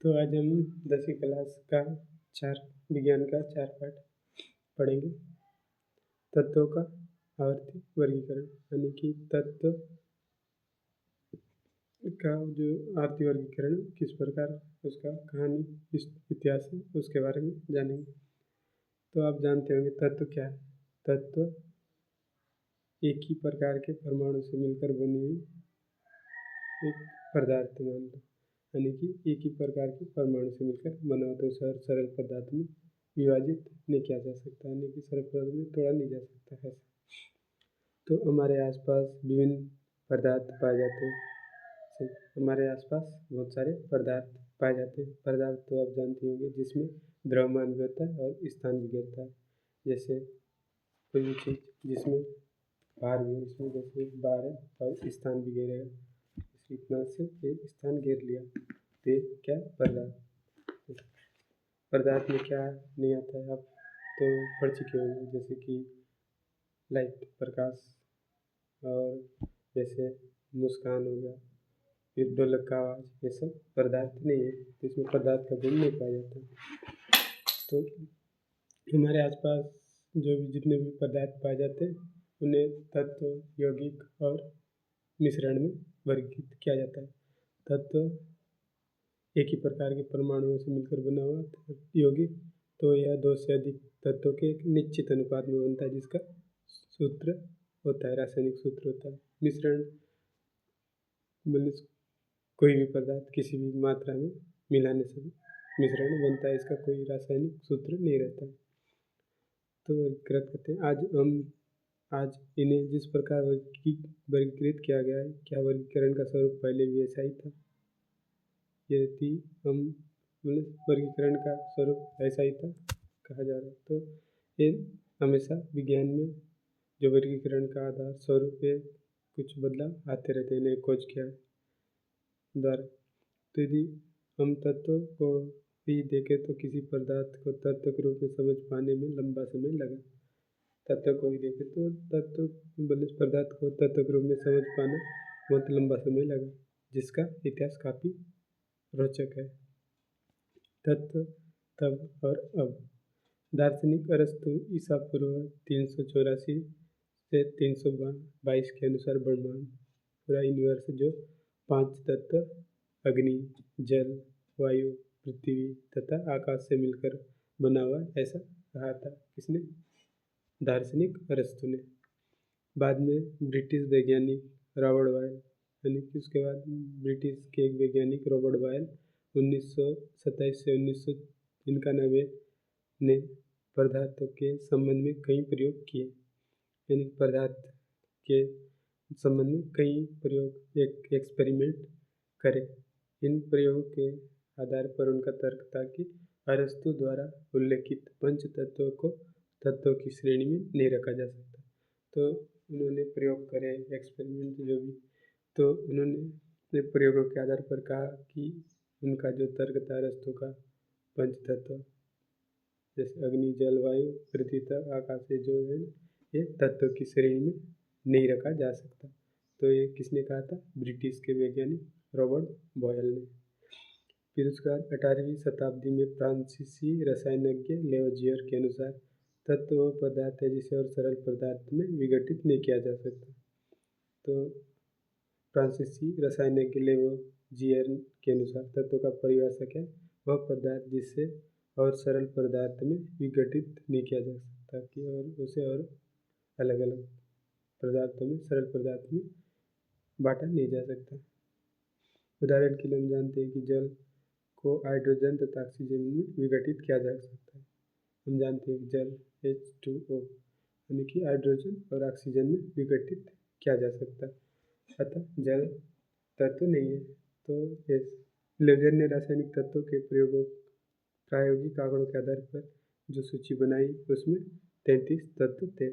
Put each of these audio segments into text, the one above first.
तो आज हम 10वीं क्लास का विज्ञान का 4 पाठ पढ़ेंगे। तत्वों का आवर्ती वर्गीकरण, यानी कि तत्व का जो आवर्ती वर्गीकरण किस प्रकार उसका कहानी इतिहास है उसके बारे में जानेंगे। तो आप जानते होंगे तत्व क्या है। तत्व एक ही प्रकार के परमाणु से मिलकर बनी हुई एक पदार्थ मान लो, यानी कि एक ही प्रकार के परमाणु से मिलकर बना होता है। उसे सरल पदार्थ में विभाजित नहीं किया जा सकता, यानी कि सरल पदार्थ में तोड़ा नहीं जा सकता है। तो हमारे आसपास विभिन्न पदार्थ पाए जाते हैं। हमारे आसपास बहुत सारे पदार्थ पाए जाते हैं। पदार्थ तो आप जानते होंगे जिसमें द्रव्यमान भी होता है और स्थान भी गिरता है। जैसे कोई भी चीज़ जिसमें भार भी, इसमें जैसे भार है और स्थान भी गिरेगा, इतना से एक स्थान घेर लिया तो ये क्या पदार्थ। पदार्थ में क्या नहीं आता है आप तो पढ़ चुके होंगे, जैसे कि लाइट प्रकाश, और जैसे मुस्कान हो गया, फिर ढोलक का आवाज़, ये सब पदार्थ नहीं है। तो इसमें पदार्थ का गुण नहीं पाया जाता। तो हमारे आसपास जो भी जितने भी पदार्थ पाए जाते हैं उन्हें तत्व, यौगिक और मिश्रण में वर्गीकृत किया जाता है। तत्व एक ही प्रकार के परमाणुओं से मिलकर बना हुआ। यौगिक तो यह 2 से अधिक तत्वों के एक निश्चित अनुपात में बनता है, जिसका सूत्र होता है, रासायनिक सूत्र होता है। मिश्रण मतलब कोई भी पदार्थ किसी भी मात्रा में मिलाने से मिश्रण बनता है, इसका कोई रासायनिक सूत्र नहीं रहता। तो वर्गीकृत करते हैं। आज इन्हें जिस प्रकार वर्गीकृत किया गया है, क्या वर्गीकरण का स्वरूप पहले भी ऐसा ही था? यदि हम वर्गीकरण का स्वरूप ऐसा ही था कहा जा रहा है, तो ये हमेशा विज्ञान में जो वर्गीकरण का आधार स्वरूप है कुछ बदलाव आते रहते हैं नए खोज के द्वारा। तो यदि हम तत्वों को भी देखें तो किसी पदार्थ को तत्व के रूप में समझ पाने में लंबा समय लगा। तत्व को भी देखें तो पदार्थ को तत्व के रूप में समझ पाना बहुत लंबा समय लगा, जिसका इतिहास काफ़ी रोचक है। तत्व तब और अब। दार्शनिक अरस्तु ईसा पूर्व 384 से 322 के अनुसार ब्रह्मांड, पूरा यूनिवर्स जो 5 तत्व अग्नि, जल, वायु, पृथ्वी तथा आकाश से मिलकर बना हुआ ऐसा कहा था। किसने? दार्शनिक अरस्तु ने। बाद में ब्रिटिश वैज्ञानिक रॉबर्ट बॉयल, यानी कि उसके बाद ब्रिटिश के एक वैज्ञानिक रॉबर्ट बॉयल 1927 से 1991 ने पदार्थों के संबंध में कई प्रयोग किए, यानी पदार्थ के संबंध में कई प्रयोग एक्सपेरिमेंट करे। इन प्रयोगों के आधार पर उनका तर्क था कि अरस्तु द्वारा उल्लेखित पंच तत्वों को तत्वों की श्रेणी में नहीं रखा जा सकता। तो उन्होंने प्रयोग करे, एक्सपेरिमेंट जो भी, तो उन्होंने प्रयोगों के आधार पर कहा कि उनका जो तर्क था अरस्तु का, पंच तत्व जैसे अग्नि, जल, वायु, पृथ्वी तथा आकाश से जो है ये तत्व की श्रेणी में नहीं रखा जा सकता। तो ये किसने कहा था? ब्रिटिश के वैज्ञानिक रॉबर्ट बॉयल ने। फिर उसके बाद 18वीं शताब्दी में फ्रांसीसी रसायनज्ञ लेवजियर के अनुसार तत्व वह पदार्थ है जिसे और सरल पदार्थ में विघटित नहीं किया जा सकता। तो फ्रांसीसी रसायनज्ञ लेवजियर के अनुसार तत्व का परिभाषा क्या है? वह पदार्थ जिससे और सरल पदार्थ में विघटित नहीं किया जा सकता, कि और उसे और अलग अलग पदार्थों में, सरल पदार्थ में बांटा नहीं जा सकता। उदाहरण के लिए हम जानते हैं कि जल को हाइड्रोजन तथा ऑक्सीजन में विघटित किया जा सकता है। हम जानते हैं कि जल H2O यानी कि हाइड्रोजन और ऑक्सीजन में विघटित किया जा सकता है, अतः जल तत्व नहीं है। तो लेवजियर ने रासायनिक तत्वों के प्रयोगों प्रायोगिक आंकड़ों के आधार पर जो सूची बनाई उसमें 33 तत्व थे।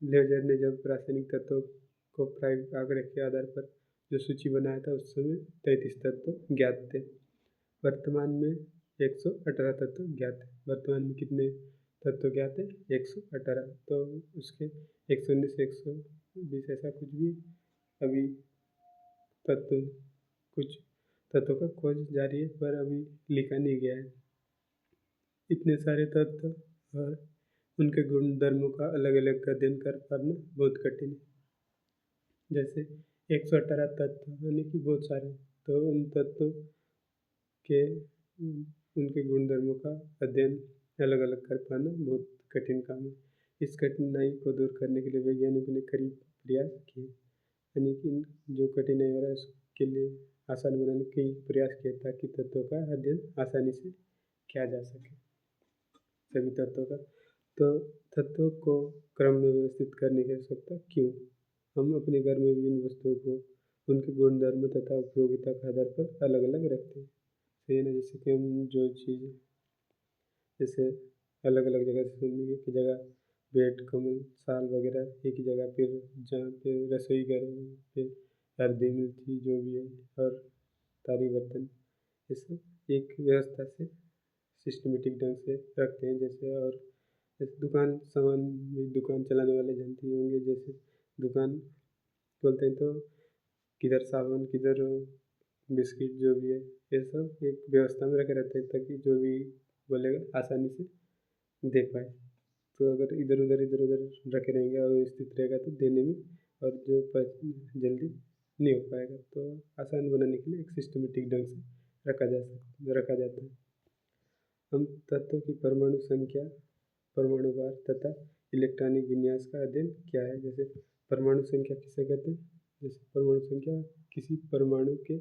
लेवजियर ने जब रासायनिक तत्वों को प्रायोगिक आंकड़े के आधार पर जो सूची बनाया था उस समय 33 तत्व ज्ञात थे। वर्तमान में 118 तत्व ज्ञात है। वर्तमान में कितने तत्व ज्ञात है? 118। तो उसके 119 120 ऐसा कुछ भी अभी तत्व कुछ तत्वों का खोज जारी है, पर अभी लिखा नहीं गया है। इतने सारे तत्व और उनके गुण धर्मों का अलग अलग अध्ययन कर पाना बहुत कठिन है। जैसे 118 तत्व यानी कि बहुत सारे, तो उन तत्वों के उनके गुण धर्मों का अध्ययन अलग अलग कर पाना बहुत कठिन काम है। इस कठिनाई को दूर करने के लिए वैज्ञानिकों ने कई प्रयास किए, यानी कि जो कठिनाई हो रहा है उसके लिए आसान बनाने के कई प्रयास किए ताकि तत्वों का अध्ययन आसानी से किया जा सके, सभी तत्वों का। तो तत्वों को क्रम में व्यवस्थित करने की आवश्यकता क्यों? हम अपने घर में विभिन्न वस्तुओं को उनके गुणधर्म तथा उपयोगिता के आधार पर अलग अलग रखते हैं। सही है ना? जैसे कि हम जो चीज़ जैसे अलग अलग जगह से सुनने की जगह बेड, कमल, साल वगैरह एक ही जगह, फिर जहाँ पे रसोई घर है पे हल्दी, मिर्ची जो भी है, और थाली बर्तन, ये सब एक व्यवस्था से सिस्टमेटिक ढंग से रखते हैं। जैसे और जैसे दुकान सामान भी दुकान चलाने वाले जानते ही होंगे, जैसे दुकान खोलते हैं तो किधर साबुन, किधर बिस्किट जो भी है, ये सब एक व्यवस्था में रखे रहते हैं ताकि जो भी बोलेगा आसानी से दे पाए। तो अगर इधर उधर रखे रहेंगे और व्यवस्थित रहेगा तो देने में और जो जल्दी नहीं हो पाएगा। तो आसान बनाने के लिए एक सिस्टमेटिक ढंग से रखा जाता है। हम तत्वों की परमाणु संख्या, परमाणु भार तथा इलेक्ट्रॉनिक विन्यास का अध्ययन क्या है। जैसे परमाणु संख्या किसे कहते हैं? जैसे परमाणु संख्या किसी परमाणु के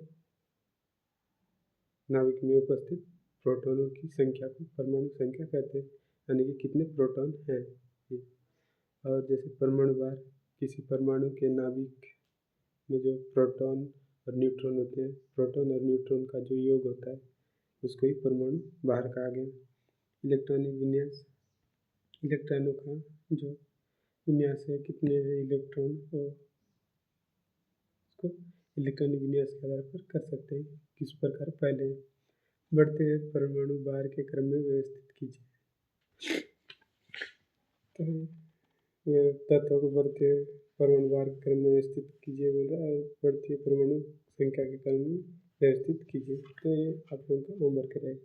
नाभिक में उपस्थित प्रोटॉनों की संख्या को परमाणु संख्या कहते हैं, यानी कि कितने प्रोटॉन हैं। और जैसे परमाणु भार किसी परमाणु के नाभिक में जो प्रोटॉन और न्यूट्रॉन होते हैं, प्रोटॉन और न्यूट्रॉन का जो योग होता है उसको ही परमाणु भार कहा गया। इलेक्ट्रॉनिक विन्यास, इलेक्ट्रॉनों का जो विन्यास है, कितने हैं इलेक्ट्रॉन, और उसको इलेक्ट्रॉनिक विन्यास के आधार पर कर सकते हैं किस प्रकार पहले बढ़ते हुए परमाणु भार के क्रम में व्यवस्थित कीजिए। तो तत्वों को बढ़ते हुए परमाणु भार के क्रम में व्यवस्थित कीजिए बोल रहा है, और बढ़ती हुई परमाणु संख्या के क्रम में व्यवस्थित कीजिए। तो ये आप लोगों का होमवर्क रहेगा।